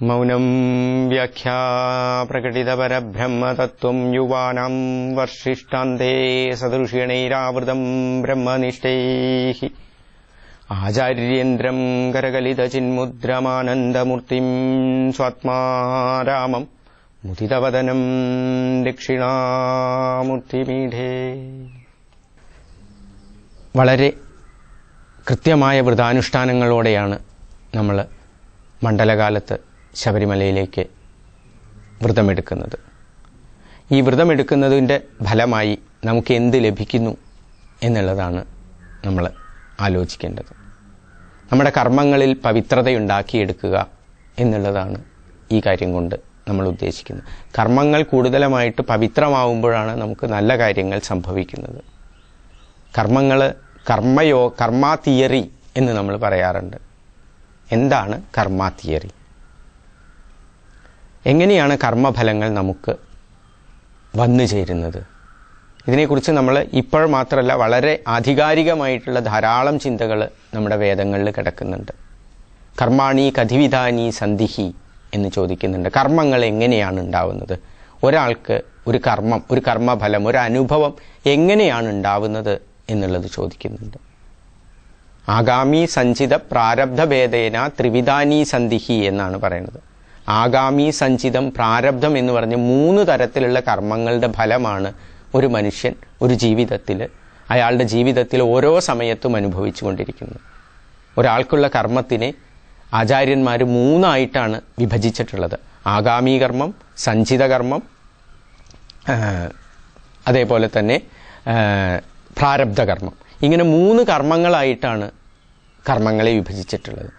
മൗനം വ്യാഖ്യാ പ്രകടിതപരബ്രഹ്മതത്വം യുവാനാം വർഷിഷ്ടാന്തേ സദൃശിണൈരാവൃതം ബ്രഹ്മനിഷ്ഠൈഃ ആചാര്യേന്ദ്രം കരകലിതചിന്മുദ്രമാനന്ദമൂർത്തിം സ്വാത്മാരാമം മുദിതവദനം ദക്ഷിണാമൂർത്തിപീഠേ. വളരെ കൃത്യമായ വ്രതാനുഷ്ഠാനങ്ങളോടെയാണ് നമ്മൾ മണ്ഡലകാലത്ത് ശബരിമലയിലേക്ക് വ്രതമെടുക്കുന്നത്. ഈ വ്രതമെടുക്കുന്നതിൻ്റെ ഫലമായി നമുക്ക് എന്ത് ലഭിക്കുന്നു എന്നുള്ളതാണ് നമ്മൾ ആലോചിക്കേണ്ടത്. നമ്മുടെ കർമ്മങ്ങളിൽ പവിത്രതയുണ്ടാക്കിയെടുക്കുക എന്നുള്ളതാണ് ഈ കാര്യം കൊണ്ട് നമ്മൾ ഉദ്ദേശിക്കുന്നത്. കർമ്മങ്ങൾ കൂടുതലുമായിട്ട് പവിത്രമാവുമ്പോഴാണ് നമുക്ക് നല്ല കാര്യങ്ങൾ സംഭവിക്കുന്നത്. കർമ്മ തിയറി എന്ന് നമ്മൾ പറയാറുണ്ട്. എന്താണ് കർമ്മ തിയറി? എങ്ങനെയാണ് കർമ്മഫലങ്ങൾ നമുക്ക് വന്നു ചേരുന്നത്? ഇതിനെക്കുറിച്ച് നമ്മൾ ഇപ്പോൾ മാത്രമല്ല, വളരെ ആധികാരികമായിട്ടുള്ള ധാരാളം ചിന്തകൾ നമ്മുടെ വേദങ്ങളിൽ കിടക്കുന്നുണ്ട്. കർമാണി കഥിവിധാനി സന്ധിഹി എന്ന് ചോദിക്കുന്നുണ്ട്. കർമ്മങ്ങൾ എങ്ങനെയാണ് ഉണ്ടാവുന്നത്? ഒരാൾക്ക് ഒരു കർമ്മം, ഒരു കർമ്മഫലം, ഒരു അനുഭവം എങ്ങനെയാണ് ഉണ്ടാവുന്നത് എന്നുള്ളത് ചോദിക്കുന്നുണ്ട്. ആഗാമി സഞ്ചിത പ്രാരബ്ധഭേദേന ത്രിവിധാനി സന്ധിഹി എന്നാണ് പറയുന്നത്. ആഗാമി സഞ്ചിതം പ്രാരബ്ധം എന്ന് പറഞ്ഞ് 3 തരത്തിലുള്ള കർമ്മങ്ങളുടെ ഫലമാണ് ഒരു മനുഷ്യൻ ഒരു ജീവിതത്തിൽ, അയാളുടെ ജീവിതത്തിൽ ഓരോ സമയത്തും അനുഭവിച്ചു കൊണ്ടിരിക്കുന്നത്. ഒരാൾക്കുള്ള കർമ്മത്തിനെ ആചാര്യന്മാർ 3 ആയിട്ടാണ് വിഭജിച്ചിട്ടുള്ളത്. ആഗാമി കർമ്മം, സഞ്ചിത കർമ്മം, അതേപോലെ തന്നെ പ്രാരബ്ധ കർമ്മം. ഇങ്ങനെ 3 കർമ്മങ്ങളായിട്ടാണ് കർമ്മങ്ങളെ വിഭജിച്ചിട്ടുള്ളത്.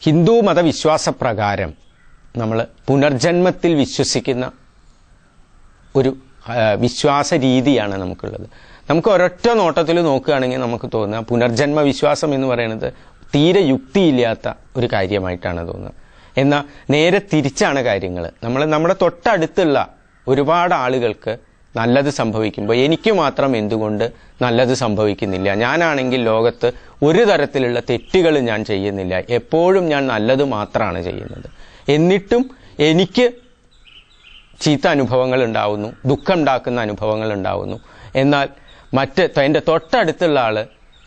ഹിന്ദു മതവിശ്വാസപ്രകാരം നമ്മൾ പുനർജന്മത്തിൽ വിശ്വസിക്കുന്ന ഒരു വിശ്വാസ രീതിയാണ് നമുക്കുള്ളത്. നമുക്ക് ഒരൊറ്റ നോട്ടത്തിൽ നോക്കുകയാണെങ്കിൽ നമുക്ക് തോന്നുക പുനർജന്മ വിശ്വാസം എന്ന് പറയുന്നത് തീരെ യുക്തിയില്ലാത്ത ഒരു കാര്യമായിട്ടാണ് തോന്നുന്നത്. എന്നാൽ നേരെ തിരിച്ചാണ് കാര്യങ്ങൾ. നമ്മുടെ തൊട്ടടുത്തുള്ള ഒരുപാട് ആളുകൾക്ക് നല്ലത് സംഭവിക്കുമ്പോൾ എനിക്ക് മാത്രം എന്തുകൊണ്ട് നല്ലത് സംഭവിക്കുന്നില്ല? ഞാനാണെങ്കിൽ ലോകത്ത് ഒരു തരത്തിലുള്ള തെറ്റുകളും ഞാൻ ചെയ്യുന്നില്ല, എപ്പോഴും ഞാൻ നല്ലത് മാത്രമാണ് ചെയ്യുന്നത്. എന്നിട്ടും എനിക്ക് ചീത്ത അനുഭവങ്ങൾ ഉണ്ടാവുന്നു, ദുഃഖം ഉണ്ടാക്കുന്ന അനുഭവങ്ങൾ ഉണ്ടാവുന്നു. എന്നാൽ എൻ്റെ തൊട്ടടുത്തുള്ള ആൾ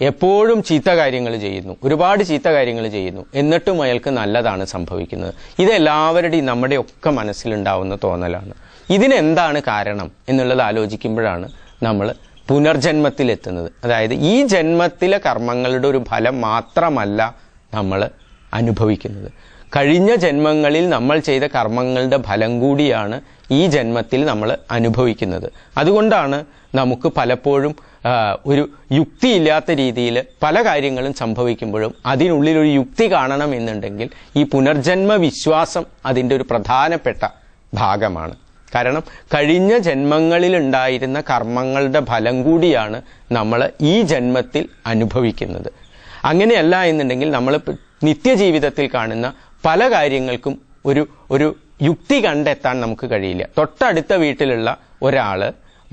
എപ്പോഴും ചീത്ത കാര്യങ്ങൾ ചെയ്യുന്നു, ഒരുപാട് ചീത്ത കാര്യങ്ങൾ ചെയ്യുന്നു, എന്നിട്ടും അയാൾക്ക് നല്ലതാണ് സംഭവിക്കുന്നത്. ഇതെല്ലാവരുടെയും നമ്മുടെയൊക്കെ മനസ്സിലുണ്ടാവുന്ന തോന്നലാണ്. ഇതിനെന്താണ് കാരണം എന്നുള്ളത് ആലോചിക്കുമ്പോഴാണ് നമ്മൾ പുനർജന്മത്തിലെത്തുന്നത്. അതായത് ഈ ജന്മത്തിലെ കർമ്മങ്ങളുടെ ഒരു ഫലം മാത്രമല്ല നമ്മൾ അനുഭവിക്കുന്നത്. കഴിഞ്ഞ ജന്മങ്ങളിൽ നമ്മൾ ചെയ്ത കർമ്മങ്ങളുടെ ഫലം കൂടിയാണ് ഈ ജന്മത്തിൽ നമ്മൾ അനുഭവിക്കുന്നത്. അതുകൊണ്ടാണ് നമുക്ക് പലപ്പോഴും ഒരു യുക്തിയില്ലാത്ത രീതിയിൽ പല കാര്യങ്ങളും സംഭവിക്കുമ്പോഴും അതിനുള്ളിലൊരു യുക്തി കാണണം എന്നുണ്ടെങ്കിൽ ഈ പുനർജന്മ വിശ്വാസം അതിൻ്റെ ഒരു പ്രധാനപ്പെട്ട ഭാഗമാണ്. കാരണം കഴിഞ്ഞ ജന്മങ്ങളിൽ ഉണ്ടായിരുന്ന കർമ്മങ്ങളുടെ ഫലം കൂടിയാണ് നമ്മൾ ഈ ജന്മത്തിൽ അനുഭവിക്കുന്നത്. അങ്ങനെയല്ല എന്നുണ്ടെങ്കിൽ നമ്മൾ നിത്യജീവിതത്തിൽ കാണുന്ന പല കാര്യങ്ങൾക്കും ഒരു യുക്തി കണ്ടെത്താൻ നമുക്ക് കഴിയില്ല. തൊട്ടടുത്ത വീട്ടിലുള്ള ഒരാൾ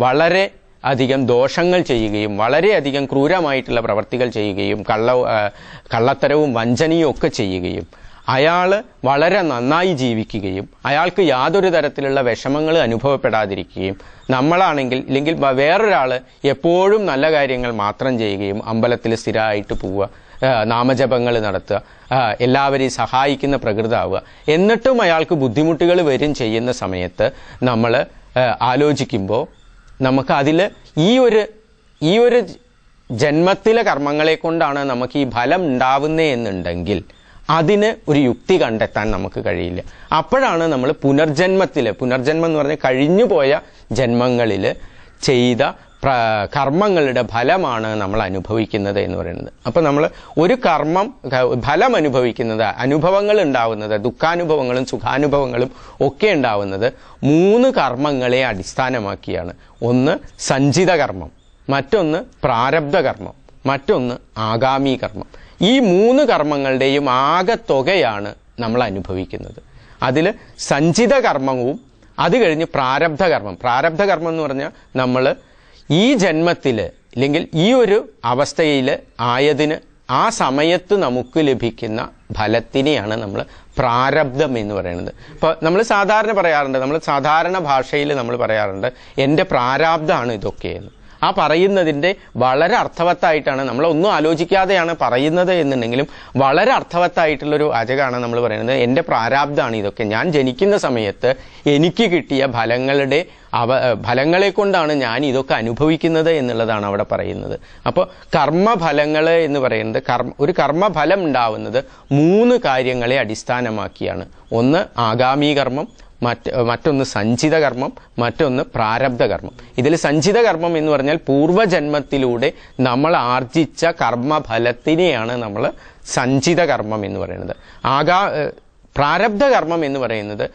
വളരെ അധികം ദോഷങ്ങൾ ചെയ്യുകയും വളരെയധികം ക്രൂരമായിട്ടുള്ള പ്രവർത്തികൾ ചെയ്യുകയും കള്ളത്തരവും വഞ്ചനയും ഒക്കെ ചെയ്യുകയും അയാൾ വളരെ നന്നായി ജീവിക്കുകയും അയാൾക്ക് യാതൊരു തരത്തിലുള്ള വിഷമങ്ങൾ അനുഭവപ്പെടാതിരിക്കുകയും നമ്മളാണെങ്കിൽ ഇല്ലെങ്കിൽ വേറൊരാൾ എപ്പോഴും നല്ല കാര്യങ്ങൾ മാത്രം ചെയ്യുകയും അമ്പലത്തിൽ സ്ഥിരമായിട്ട് പോവുക, നാമജപങ്ങൾ നടത്തുക, എല്ലാവരെയും സഹായിക്കുന്ന പ്രകൃതാവുക, എന്നിട്ടും അയാൾക്ക് ബുദ്ധിമുട്ടുകൾ വരും ചെയ്യുന്ന സമയത്ത് നമ്മൾ ആലോചിക്കുമ്പോൾ നമുക്ക് അതിൽ ഈ ഒരു ജന്മത്തിലെ കർമ്മങ്ങളെ കൊണ്ടാണ് നമുക്ക് ഈ ഫലം ഉണ്ടാവുന്നത് എന്നുണ്ടെങ്കിൽ അതിന് ഒരു യുക്തി കണ്ടെത്താൻ നമുക്ക് കഴിയില്ല. അപ്പോഴാണ് നമ്മൾ പുനർജന്മം എന്ന് പറഞ്ഞാൽ കഴിഞ്ഞുപോയ ജന്മങ്ങളിൽ ചെയ്ത കർമ്മങ്ങളുടെ ഫലമാണ് നമ്മൾ അനുഭവിക്കുന്നത് എന്ന് പറയുന്നത്. അപ്പം നമ്മൾ ഒരു കർമ്മം ഫലം അനുഭവിക്കുന്നത്, അനുഭവങ്ങൾ ഉണ്ടാവുന്നത്, ദുഃഖാനുഭവങ്ങളും സുഖാനുഭവങ്ങളും ഒക്കെ ഉണ്ടാവുന്നത് 3 കർമ്മങ്ങളെ അടിസ്ഥാനമാക്കിയാണ്. ഒന്ന് സഞ്ചിത കർമ്മം, മറ്റൊന്ന് പ്രാരബ്ധ കർമ്മം, മറ്റൊന്ന് ആഗാമി കർമ്മം. ഈ 3 കർമ്മങ്ങളുടെയും ആകെത്തുകയാണ് നമ്മൾ അനുഭവിക്കുന്നത്. അതിൽ സഞ്ചിത കർമ്മവും അത് കഴിഞ്ഞ് പ്രാരബ്ധ കർമ്മം എന്ന് പറഞ്ഞാൽ നമ്മൾ ഈ ജന്മത്തിൽ ഇല്ലെങ്കിൽ ഈ ഒരു അവസ്ഥയിൽ ആയതിന് ആ സമയത്ത് നമുക്ക് ലഭിക്കുന്ന ഫലത്തിനെയാണ് നമ്മൾ പ്രാരബ്ധം എന്ന് പറയുന്നത്. ഇപ്പോൾ നമ്മൾ സാധാരണ പറയാറുണ്ട്, നമ്മൾ സാധാരണ ഭാഷയിൽ നമ്മൾ പറയാറുണ്ട് എൻ്റെ പ്രാരാബ്ധമാണ് ഇതൊക്കെയെന്ന്. ആ പറയുന്നതിൻ്റെ വളരെ അർത്ഥവത്തായിട്ടാണ്, നമ്മളൊന്നും ആലോചിക്കാതെയാണ് പറയുന്നത് എന്നുണ്ടെങ്കിലും വളരെ അർത്ഥവത്തായിട്ടുള്ളൊരു വാചകമാണ് നമ്മൾ പറയുന്നത്. എൻ്റെ പ്രാരാബ്ധമാണ് ഇതൊക്കെ, ഞാൻ ജനിക്കുന്ന സമയത്ത് എനിക്ക് കിട്ടിയ ഫലങ്ങളെ കൊണ്ടാണ് ഞാൻ ഇതൊക്കെ അനുഭവിക്കുന്നത് എന്നുള്ളതാണ് അവിടെ പറയുന്നത്. അപ്പോൾ കർമ്മഫലങ്ങൾ എന്ന് പറയുന്നത്, ഒരു കർമ്മഫലം ഉണ്ടാവുന്നത് 3 കാര്യങ്ങളെ അടിസ്ഥാനമാക്കിയാണ്. ഒന്ന് ആഗാമി കർമ്മം, മറ്റൊന്ന് സഞ്ചിത കർമ്മം, മറ്റൊന്ന് പ്രാരബ്ധ കർമ്മം. ഇതിൽ സഞ്ചിത കർമ്മം എന്ന് പറഞ്ഞാൽ പൂർവജന്മത്തിലൂടെ നമ്മൾ ആർജിച്ച കർമ്മഫലത്തിനെയാണ് നമ്മൾ സഞ്ചിത കർമ്മം എന്ന് പറയുന്നത്. പ്രാരബ്ധ കർമ്മം എന്ന് പറയുന്നത്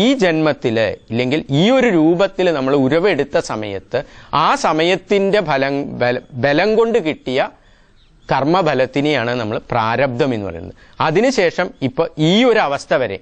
ഈ ജന്മത്തിൽ ഇല്ലെങ്കിൽ ഈ ഒരു രൂപത്തിൽ നമ്മൾ ഉരുവെടുത്ത സമയത്ത് ആ സമയത്തിൻ്റെ ബലം കൊണ്ട് കിട്ടിയ കർമ്മഫലത്തിനെയാണ് നമ്മൾ പ്രാരബ്ധം എന്ന് പറയുന്നത്. അതിനുശേഷം ഇപ്പോൾ ഈ ഒരു അവസ്ഥ വരെ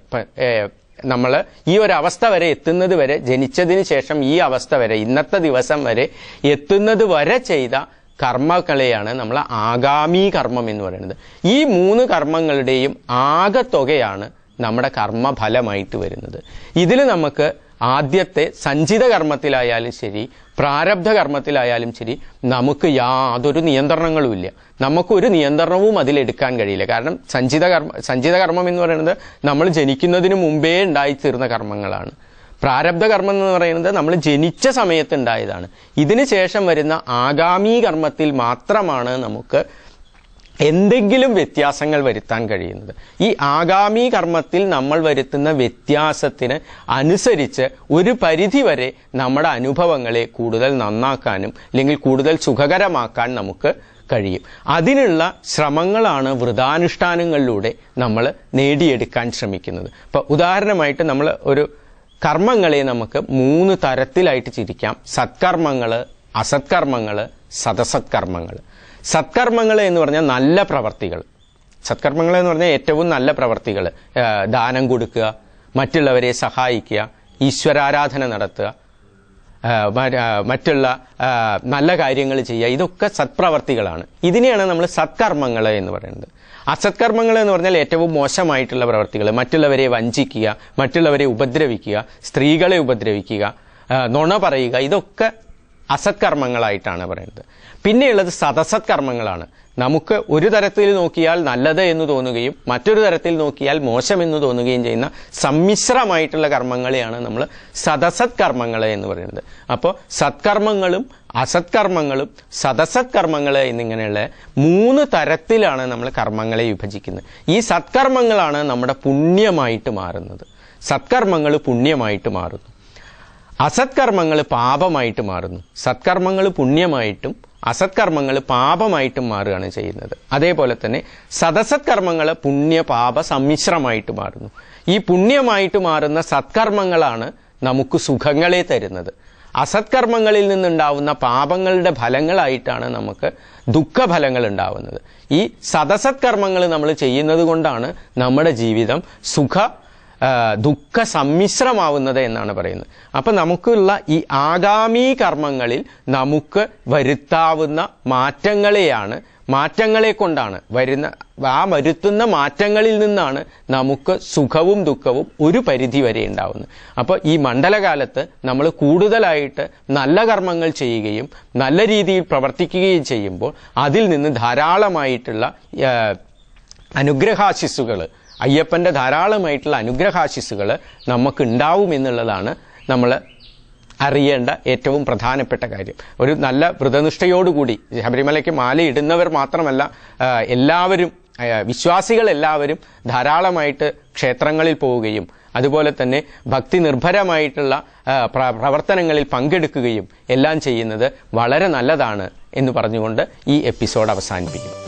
നമ്മൾ ഈ ഒരു അവസ്ഥ വരെ എത്തുന്നത് വരെ, ജനിച്ചതിന് ശേഷം ഈ അവസ്ഥ വരെ, ഇന്നത്തെ ദിവസം വരെ എത്തുന്നത് വരെ ചെയ്ത കർമ്മങ്ങളെയാണ് നമ്മൾ ആഗാമി കർമ്മം എന്ന് പറയുന്നത്. ഈ 3 കർമ്മങ്ങളുടെയും ആകെത്തുകയാണ് നമ്മുടെ കർമ്മഫലമായിട്ട് വരുന്നത്. ഇതിൽ നമുക്ക് ആദ്യത്തെ സഞ്ചിത കർമ്മത്തിലായാലും ശരി, പ്രാരബ്ധ കർമ്മത്തിലായാലും ശരി, നമുക്ക് യാതൊരു നിയന്ത്രണങ്ങളുമില്ല. നമുക്കൊരു നിയന്ത്രണവും അതിലെടുക്കാൻ കഴിയില്ല. കാരണം സഞ്ചിത കർമ്മം എന്ന് പറയുന്നത് നമ്മൾ ജനിക്കുന്നതിന് മുമ്പേ ഉണ്ടായിത്തീർന്ന കർമ്മങ്ങളാണ്. പ്രാരബ്ധ കർമ്മം എന്ന് പറയുന്നത് നമ്മൾ ജനിച്ച സമയത്ത് ഉണ്ടായതാണ്. ഇതിന് ശേഷം വരുന്ന ആഗാമി കർമ്മത്തിൽ മാത്രമാണ് നമുക്ക് എന്തെങ്കിലും വ്യത്യാസങ്ങൾ വരുത്താൻ കഴിയുന്നത്. ഈ ആഗാമി കർമ്മത്തിൽ നമ്മൾ വരുത്തുന്ന വ്യത്യാസത്തിന് അനുസരിച്ച് ഒരു പരിധിവരെ നമ്മുടെ അനുഭവങ്ങളെ കൂടുതൽ നന്നാക്കാനും അല്ലെങ്കിൽ കൂടുതൽ സുഖകരമാക്കാൻ നമുക്ക് കഴിയും. അതിനുള്ള ശ്രമങ്ങളാണ് വ്രതാനുഷ്ഠാനങ്ങളിലൂടെ നമ്മൾ നേടിയെടുക്കാൻ ശ്രമിക്കുന്നത്. ഇപ്പോൾ ഉദാഹരണമായിട്ട് നമ്മൾ ഒരു കർമ്മങ്ങളെ നമുക്ക് 3 തരത്തിലായിട്ട് തിരിക്കാം. സത്കർമ്മങ്ങൾ, അസത്കർമ്മങ്ങൾ, സദസത്കർമ്മങ്ങൾ. സത്കർമ്മങ്ങൾ എന്ന് പറഞ്ഞാൽ നല്ല പ്രവർത്തികൾ. സത്കർമ്മങ്ങൾ എന്ന് പറഞ്ഞാൽ ഏറ്റവും നല്ല പ്രവർത്തികൾ, ദാനം കൊടുക്കുക, മറ്റുള്ളവരെ സഹായിക്കുക, ഈശ്വരാരാധന നടത്തുക, മറ്റുള്ള നല്ല കാര്യങ്ങൾ ചെയ്യുക, ഇതൊക്കെ സത്പ്രവർത്തികളാണ്. ഇതിനെയാണ് നമ്മൾ സത്കർമ്മങ്ങൾ എന്ന് പറയുന്നത്. അസത്കർമ്മങ്ങൾ എന്ന് പറഞ്ഞാൽ ഏറ്റവും മോശമായിട്ടുള്ള പ്രവർത്തികൾ, മറ്റുള്ളവരെ വഞ്ചിക്കുക, മറ്റുള്ളവരെ ഉപദ്രവിക്കുക, സ്ത്രീകളെ ഉപദ്രവിക്കുക, നുണ പറയുക, ഇതൊക്കെ അസത്കർമ്മങ്ങളായിട്ടാണ് പറയുന്നത്. പിന്നെയുള്ളത് സദസത്കർമ്മങ്ങളാണ്. നമുക്ക് ഒരു തരത്തിൽ നോക്കിയാൽ നല്ലത് എന്ന് തോന്നുകയും മറ്റൊരു തരത്തിൽ നോക്കിയാൽ മോശമെന്ന് തോന്നുകയും ചെയ്യുന്ന സമ്മിശ്രമായിട്ടുള്ള കർമ്മങ്ങളെയാണ് നമ്മൾ സദസത്കർമ്മങ്ങൾ എന്ന് പറയുന്നത്. അപ്പോൾ സത്കർമ്മങ്ങളും അസത്കർമ്മങ്ങളും സദസത്കർമ്മങ്ങൾ എന്നിങ്ങനെയുള്ള 3 തരത്തിലാണ് നമ്മൾ കർമ്മങ്ങളെ വിഭജിക്കുന്നത്. ഈ സത്കർമ്മങ്ങളാണ് നമ്മുടെ പുണ്യമായിട്ട് മാറുന്നത്. സത്കർമ്മങ്ങൾ പുണ്യമായിട്ട് മാറുന്നു, അസത്കർമ്മങ്ങൾ പാപമായിട്ട് മാറുന്നു. സത്കർമ്മങ്ങൾ പുണ്യമായിട്ടും അസത്കർമ്മങ്ങൾ പാപമായിട്ടും മാറുകയാണ് ചെയ്യുന്നത്. അതേപോലെ തന്നെ സദസത്കർമ്മങ്ങൾ പുണ്യ പാപ സമ്മിശ്രമായിട്ട് മാറുന്നു. ഈ പുണ്യമായിട്ട് മാറുന്ന സത്കർമ്മങ്ങളാണ് നമുക്ക് സുഖങ്ങളെ തരുന്നത്. അസത്കർമ്മങ്ങളിൽ നിന്നുണ്ടാവുന്ന പാപങ്ങളുടെ ഫലങ്ങളായിട്ടാണ് നമുക്ക് ദുഃഖഫലങ്ങൾ ഉണ്ടാവുന്നത്. ഈ സദസത്കർമ്മങ്ങൾ നമ്മൾ ചെയ്യുന്നത് കൊണ്ടാണ് നമ്മുടെ ജീവിതം ദുഃഖ സമ്മിശ്രമാവുന്നത് എന്നാണ് പറയുന്നത്. അപ്പം നമുക്കുള്ള ഈ ആഗാമി കർമ്മങ്ങളിൽ നമുക്ക് വരുത്താവുന്ന മാറ്റങ്ങളെ കൊണ്ടാണ് വരുത്തുന്ന മാറ്റങ്ങളിൽ നിന്നാണ് നമുക്ക് സുഖവും ദുഃഖവും ഒരു പരിധി വരെ ഉണ്ടാവുന്നത്. അപ്പോൾ ഈ മണ്ഡലകാലത്ത് നമ്മൾ കൂടുതലായിട്ട് നല്ല കർമ്മങ്ങൾ ചെയ്യുകയും നല്ല രീതിയിൽ പ്രവർത്തിക്കുകയും ചെയ്യുമ്പോൾ അതിൽ നിന്ന് ധാരാളമായിട്ടുള്ള അനുഗ്രഹാശിസ്സുകൾ, അയ്യപ്പൻ്റെ ധാരാളമായിട്ടുള്ള അനുഗ്രഹാശിസ്സുകൾ നമുക്ക് ഉണ്ടാവുമെന്നുള്ളതാണ് നമ്മൾ അറിയേണ്ട ഏറ്റവും പ്രധാനപ്പെട്ട കാര്യം. ഒരു നല്ല വ്രതനിഷ്ഠയോടുകൂടി ശബരിമലയ്ക്ക് മാലയിടുന്നവർ മാത്രമല്ല, എല്ലാവരും, വിശ്വാസികളെല്ലാവരും ധാരാളമായിട്ട് ക്ഷേത്രങ്ങളിൽ പോവുകയും അതുപോലെ തന്നെ ഭക്തി നിർഭരമായിട്ടുള്ള പ്രവർത്തനങ്ങളിൽ പങ്കെടുക്കുകയും എല്ലാം ചെയ്യുന്നത് വളരെ നല്ലതാണ് എന്ന് പറഞ്ഞുകൊണ്ട് ഈ എപ്പിസോഡ് അവസാനിപ്പിക്കുന്നു.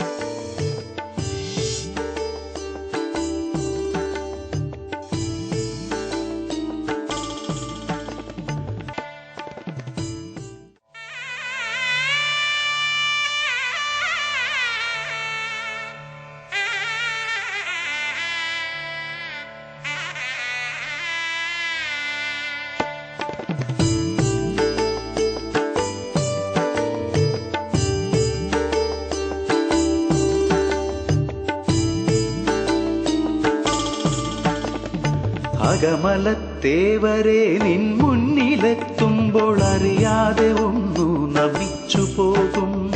അകമലത്തേവരെ നിൻ മുന്നിലെത്തുമ്പോൾ അറിയാതെ ഒന്നു നമിച്ചു പോകും.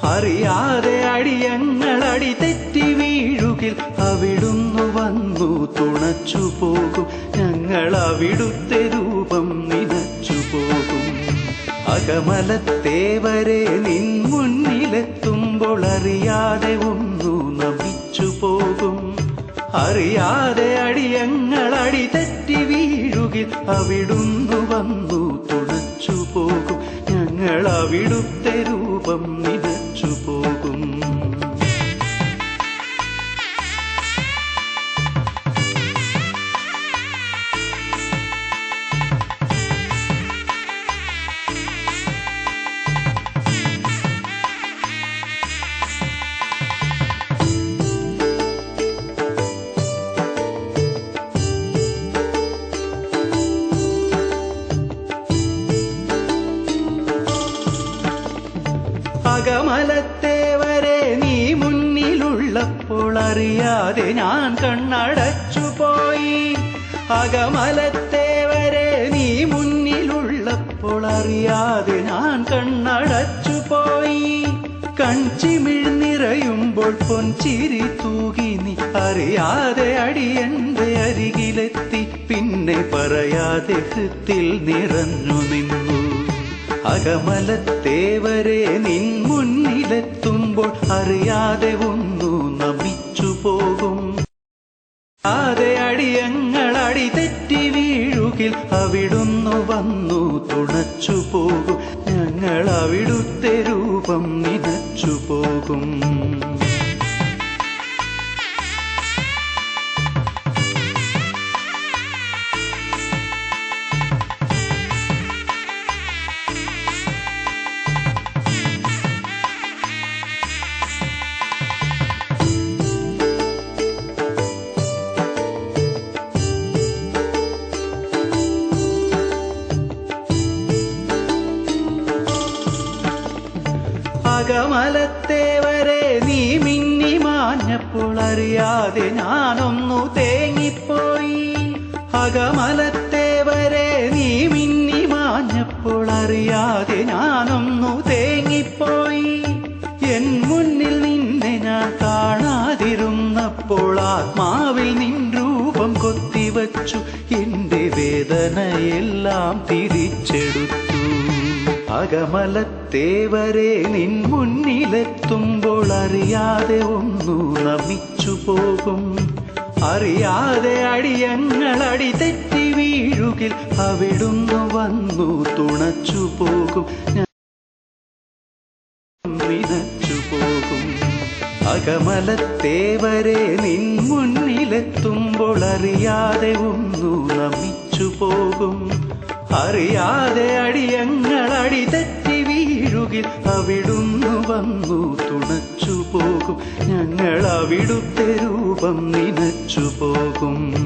അറിയാതെ അടിയങ്ങൾ അടി തെറ്റി വീഴുകിൽ അവിടുന്നു വന്നു തുണച്ചു പോകും. ഞങ്ങൾ അവിടുത്തെ രൂപം നിനച്ചു പോകും. അകമലത്തേവരെ നിൻ മുന്നിലെത്തുമ്പോൾ അറിയാതെ ഒന്നു നമിച്ചു പോകും. അറിയാതെ അടിയങ്ങൾ അടി തെറ്റി വീഴുകിൽ അവിടുന്നു വന്നു തുണച്ചു പോകും. ഞങ്ങൾ അവിടുത്തെ രൂപം നിനച്ചു പോകും. അകമലത്തേവരെ നീ മുന്നിലുള്ളപ്പോൾ അറിയാതെ ഞാൻ കണ്ണടച്ചുപോയി. അകമലത്തേവരെ നീ മുന്നിലുള്ളപ്പോൾ അറിയാതെ ഞാൻ കണ്ണടച്ചുപോയി. കൺചിമിഴ്നിറയുമ്പോൾ പൊൻചിരി തൂകി നീ അറിയാതെ അടിയന്റെ അരികിലെത്തി. പിന്നെ പറയാതെ ഹൃത്തിൽ നിറഞ്ഞു നിന്നു. അകമലത്തേവരെ നിൻ മുന്നിലെത്തുമ്പോൾ അറിയാതെ ഒന്നു നമിച്ചു പോകും. അറിയാതെ അടിയങ്ങൾ അടി തെറ്റി വീഴുകിൽ അവിടുന്നു വന്നു തുണച്ചു പോകും. ഞങ്ങൾ അവിടുത്തെ രൂപം നിനച്ചു പോകും. അകമലത്തേവരെ നീ മിന്നി മാഞ്ഞപ്പോൾ അറിയാതെ ഞാനൊന്നു തേങ്ങിപ്പോയി. അകമലത്തേവരെ നീ മിന്നി മാഞ്ഞപ്പോൾ അറിയാതെ ഞാനൊന്നു തേങ്ങിപ്പോയി. എൻ മുന്നിൽ നിന്നെ ഞാൻ കാണാതിരുന്നപ്പോൾ ആത്മാവിൽ നിൻ രൂപം കൊത്തിവച്ചു. എന്റെ വേദനയെല്ലാം തിരിച്ചെടുത്തു. അകമലത്തേവരെ നിൻ മുന്നിലെത്തുമ്പോൾ അറിയാതെ ഒന്നു നമിച്ചു പോകും. അറിയാതെ അടിയങ്ങൾ അടി തെറ്റി വീഴുകിൽ അവിടുന്നു വന്നു തുണച്ചു പോകും. നിനച്ചു പോകും. അകമലത്തേവരെ നിൻ മുന്നിലെത്തുമ്പോൾ അറിയാതെ ഒന്നു നമിച്ചു പോകും. അറിയാതെ അടിയങ്ങൾ അടി തെറ്റി വീഴുകിൽ അവിടുന്നു വന്നു തുണച്ചു പോകും. ഞങ്ങൾ അവിടുത്തെ രൂപം നിനച്ചു പോകും.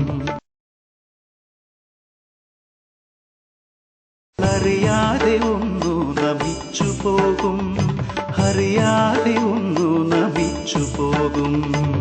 അറിയാതെ ഒന്നു നമിച്ചു പോകും. അറിയാതെ ഒന്നു നമിച്ചു പോകും.